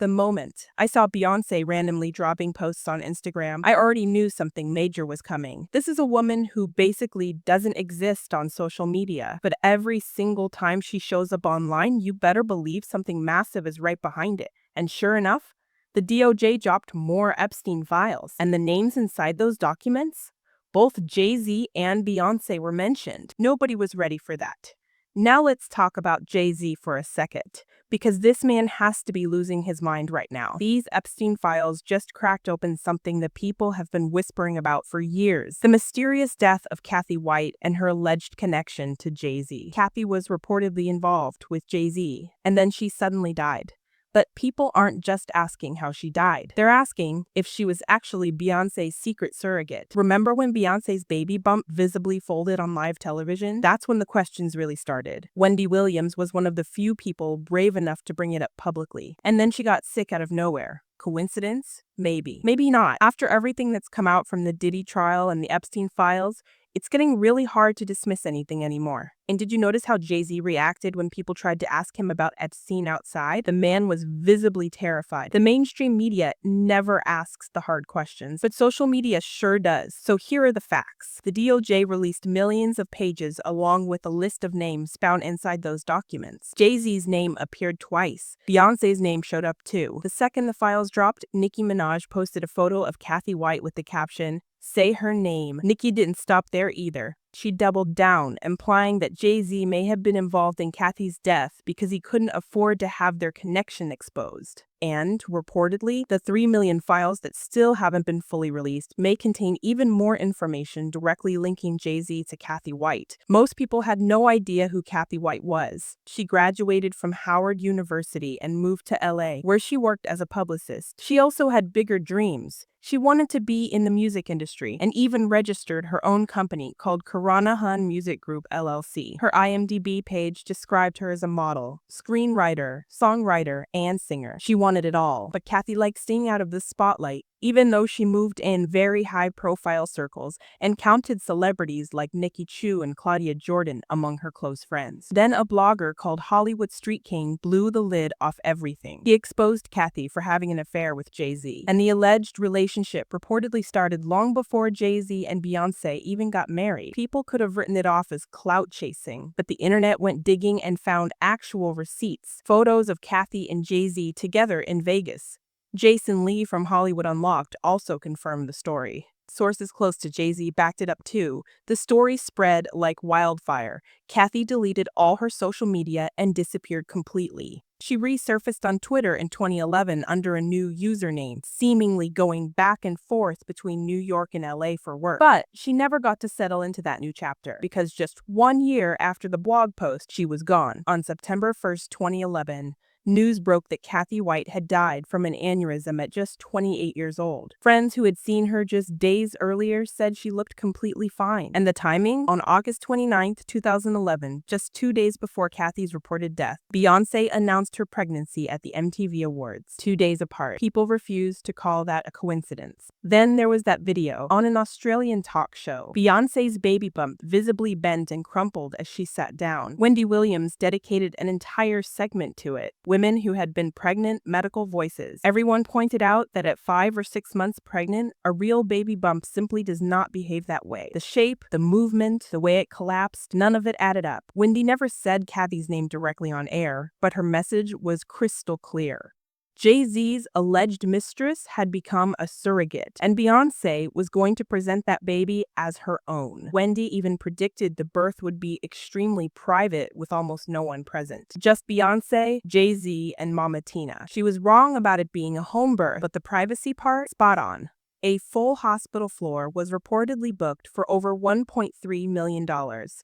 The moment I saw Beyoncé randomly dropping posts on Instagram, I already knew something major was coming. This is a woman who basically doesn't exist on social media, but every single time she shows up online, you better believe something massive is right behind it. And sure enough, the DOJ dropped more Epstein files, and the names inside those documents? Both Jay-Z and Beyoncé were mentioned. Nobody was ready for that. Now let's talk about Jay-Z for a second, because this man has to be losing his mind right now. These Epstein files just cracked open something that people have been whispering about for years: the mysterious death of Cathy White and her alleged connection to Jay-Z. Cathy was reportedly involved with Jay-Z, and then she suddenly died. But people aren't just asking how she died. They're asking if she was actually Beyoncé's secret surrogate. Remember when Beyoncé's baby bump visibly folded on live television? That's when the questions really started. Wendy Williams was one of the few people brave enough to bring it up publicly. And then she got sick out of nowhere. Coincidence? Maybe. Maybe not. After everything that's come out from the Diddy trial and the Epstein files, it's getting really hard to dismiss anything anymore. And did you notice how Jay-Z reacted when people tried to ask him about Epstein outside? The man was visibly terrified. The mainstream media never asks the hard questions, but social media sure does. So here are the facts. The DOJ released millions of pages along with a list of names found inside those documents. Jay-Z's name appeared twice. Beyoncé's name showed up too. The second the files dropped, Nicki Minaj posted a photo of Cathy White with the caption, "Say her name." Nicki didn't stop there either. She doubled down, implying that Jay-Z may have been involved in Cathy's death because he couldn't afford to have their connection exposed. And, reportedly, the 3 million files that still haven't been fully released may contain even more information directly linking Jay-Z to Cathy White. Most people had no idea who Cathy White was. She graduated from Howard University and moved to LA, where she worked as a publicist. She also had bigger dreams. She wanted to be in the music industry and even registered her own company called Caranahan Music Group LLC. Her IMDb page described her as a model, screenwriter, songwriter, and singer. She wanted it all, but Cathy liked staying out of the spotlight, even though she moved in very high-profile circles and counted celebrities like Nicki Chu and Claudia Jordan among her close friends. Then a blogger called Hollywood Street King blew the lid off everything. He exposed Cathy for having an affair with Jay-Z, and the alleged relationship reportedly started long before Jay-Z and Beyoncé even got married. People could have written it off as clout chasing, but the internet went digging and found actual receipts, photos of Cathy and Jay-Z together in Vegas. Jason Lee from Hollywood Unlocked also confirmed the story. Sources close to Jay-Z backed it up too. The story spread like wildfire. Cathy deleted all her social media and disappeared completely. She resurfaced on Twitter in 2011 under a new username, seemingly going back and forth between New York and LA for work. But she never got to settle into that new chapter, because just 1 year after the blog post, she was gone. On September 1st, 2011, news broke that Cathy White had died from an aneurysm at just 28 years old. Friends who had seen her just days earlier said she looked completely fine. And the timing? On August 29th, 2011, just 2 days before Cathy's reported death, Beyoncé announced her pregnancy at the MTV Awards, 2 days apart. People refused to call that a coincidence. Then there was that video on an Australian talk show. Beyoncé's baby bump visibly bent and crumpled as she sat down. Wendy Williams dedicated an entire segment to it. Women who had been pregnant, medical voices. Everyone pointed out that at 5 or 6 months pregnant, a real baby bump simply does not behave that way. The shape, the movement, the way it collapsed, none of it added up. Wendy never said Cathy's name directly on air, but her message was crystal clear. Jay-Z's alleged mistress had become a surrogate, and Beyoncé was going to present that baby as her own. Wendy even predicted the birth would be extremely private with almost no one present. Just Beyoncé, Jay-Z, and Mama Tina. She was wrong about it being a home birth, but the privacy part, spot on. A full hospital floor was reportedly booked for over $1.3 million.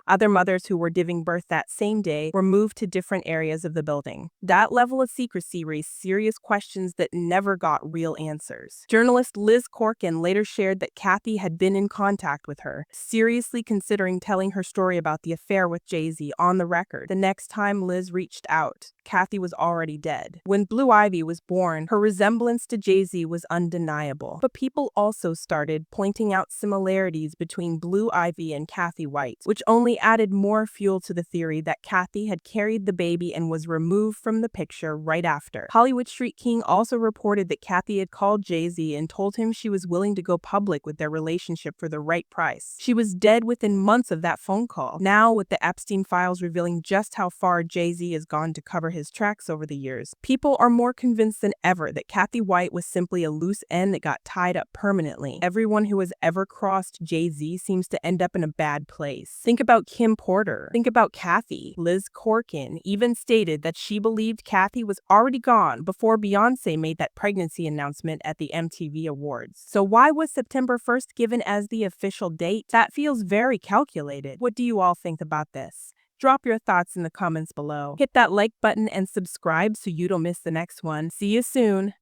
Other mothers who were giving birth that same day were moved to different areas of the building. That level of secrecy raised serious questions that never got real answers. Journalist Liz Corkin later shared that Cathy had been in contact with her, seriously considering telling her story about the affair with Jay-Z on the record. The next time Liz reached out, Cathy was already dead. When Blue Ivy was born, her resemblance to Jay-Z was undeniable, but people people also started pointing out similarities between Blue Ivy and Cathy White, which only added more fuel to the theory that Cathy had carried the baby and was removed from the picture right after. Hollywood Street King also reported that Cathy had called Jay-Z and told him she was willing to go public with their relationship for the right price. She was dead within months of that phone call. Now, with the Epstein files revealing just how far Jay-Z has gone to cover his tracks over the years, people are more convinced than ever that Cathy White was simply a loose end that got tied up permanently. Everyone who has ever crossed Jay-Z seems to end up in a bad place. Think about Kim Porter. Think about Cathy. Liz Corkin even stated that she believed Cathy was already gone before Beyoncé made that pregnancy announcement at the MTV Awards. So why was September 1st given as the official date? That feels very calculated. What do you all think about this? Drop your thoughts in the comments below. Hit that like button and subscribe so you don't miss the next one. See you soon.